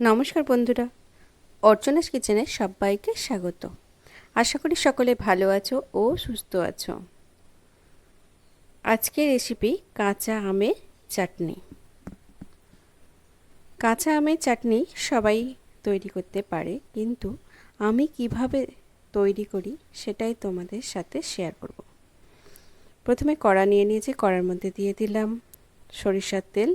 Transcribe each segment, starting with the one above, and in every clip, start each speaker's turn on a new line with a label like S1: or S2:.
S1: নমস্কার বন্ধুরা, অর্চনাস কিচেনে সবাইকে স্বাগত। আশা করি সকলে ভালো আছো ও সুস্থ আছো। আজকের রেসিপি কাঁচা আমের চাটনি। কাঁচা আমের চাটনি সবাই তৈরি করতে পারে, কিন্তু আমি কিভাবে তৈরি করি সেটাই তোমাদের সাথে শেয়ার করব। প্রথমে কড়া নিয়ে নিয়েছি, কড়ার মধ্যে দিয়ে দিলাম সরিষার তেল।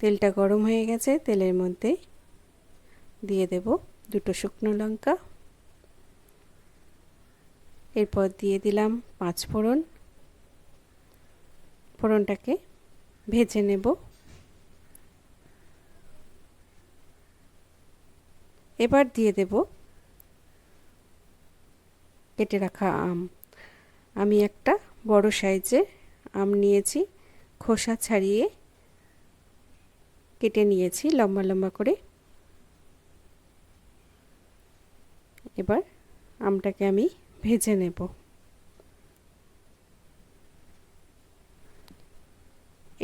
S1: তেলটা গরম হয়ে গেছে, তেলের মধ্যে দিয়ে দেব দুটো শুকনো লঙ্কা। এরপর দিয়ে দিলাম 5 ফোড়ন। ফোড়নটাকে ভেজে নেব। এবার দিয়ে দেব কেটে রাখা আম। আমি একটা বড় সাইজের আম নিয়েছি, খোসা ছাড়িয়ে কেটে নিয়েছি লম্বা লম্বা করে। এবার আমটাকে আমি ভেজে নেব।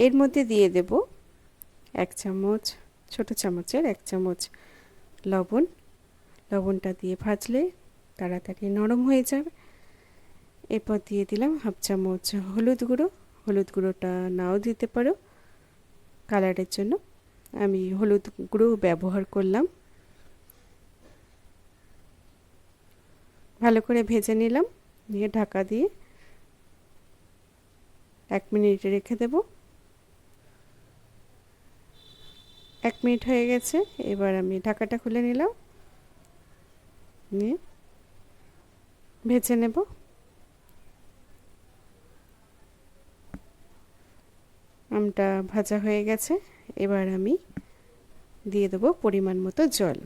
S1: এর মধ্যে দিয়ে দেব 1 চামচ, ছোট চামচের 1 চামচ লবণ। লবণটা দিয়ে ভাজলে তাড়াতাড়ি নরম হয়ে যাবে। এরপর দিয়ে দিলাম 1/2 চামচ হলুদ গুঁড়ো। হলুদ গুঁড়োটা নাও দিতে পারো কালারের জন্য, আমি হলুদ গুঁড়ো ব্যবহার করলাম। ভালো করে ভেজে নিলাম, নিয়ে ঢাকা দিয়ে 1 মিনিট রেখে দেব। 1 মিনিট হয়ে গেছে, এবার আমি ঢাকাটা খুলে নিলাম, নিয়ে ভেজে নেব। আমটা ভাজা হয়ে গেছে, এবার আমি দিয়ে দেব পরিমাণ মতো জল।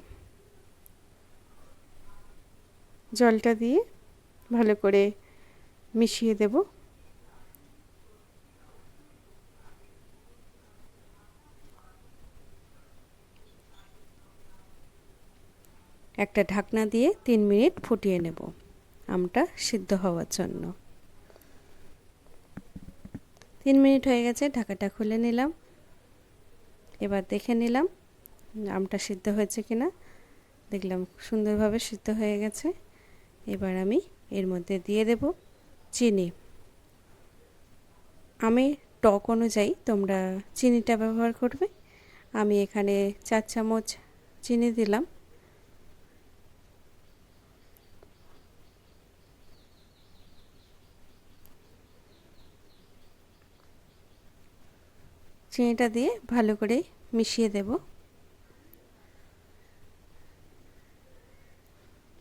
S1: জলটা দিয়ে ভালো করে মিশিয়ে দেব। একটা ঢাকনা দিয়ে 3 মিনিট ফুটিয়ে নেব আমটা সিদ্ধ হওয়ার জন্য। 3 মিনিট হয়ে গেছে, ঢাকাটা খুলে নিলাম। এবার দেখে নিলাম আমটা সিদ্ধ হয়েছে কিনা। দেখলাম সুন্দরভাবে সিদ্ধ হয়ে গেছে। এবার আমি এর মধ্যে দিয়ে দেব চিনি। আমি টক অনুযায়ী তোমরা চিনিটা ব্যবহার করবে। আমি এখানে 4 চামচ চিনি দিলাম। চিনিটা দিয়ে ভালো করে মিশিয়ে দেব।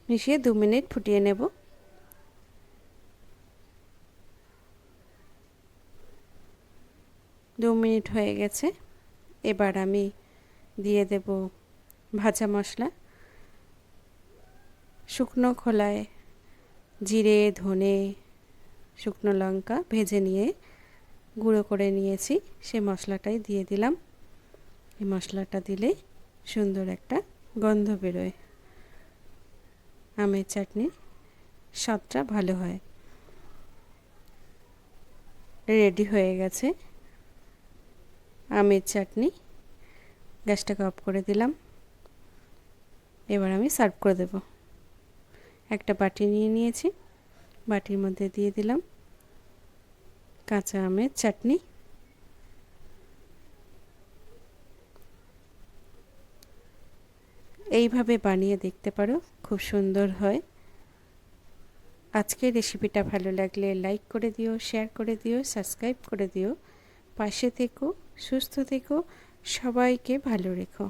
S1: মিশিয়ে 2 মিনিট ফুটিয়ে নেব। 2 মিনিট হয়ে গেছে, এবার আমি দিয়ে দেব ভাজা মশলা। শুকনো খোলায় জিরে, ধনে, শুকনো লঙ্কা ভেজে নিয়ে গুঁড়ো করে নিয়েছি, সেই মশলাটাই দিয়ে দিলাম। এই মশলাটা দিলে সুন্দর একটা গন্ধ বেরোয়, আমের চাটনির স্বাদটা ভালো হয়। রেডি হয়ে গেছে আমের চাটনি। গ্যাসটাকে অফ করে দিলাম। এবার আমি সার্ভ করে দেব। একটা বাটি নিয়ে নিয়েছি, বাটির মধ্যে দিয়ে দিলাম কাঁচা আমের চাটনি। এইভাবে বানিয়ে দেখতে পারো, খুব সুন্দর হয়। আজকের রেসিপিটা ভালো লাগলে লাইক করে দিও, শেয়ার করে দিও, সাবস্ক্রাইব করে দিও। পাশে থেকো, সুস্থ থেকো, সবাইকে ভালো রেখো।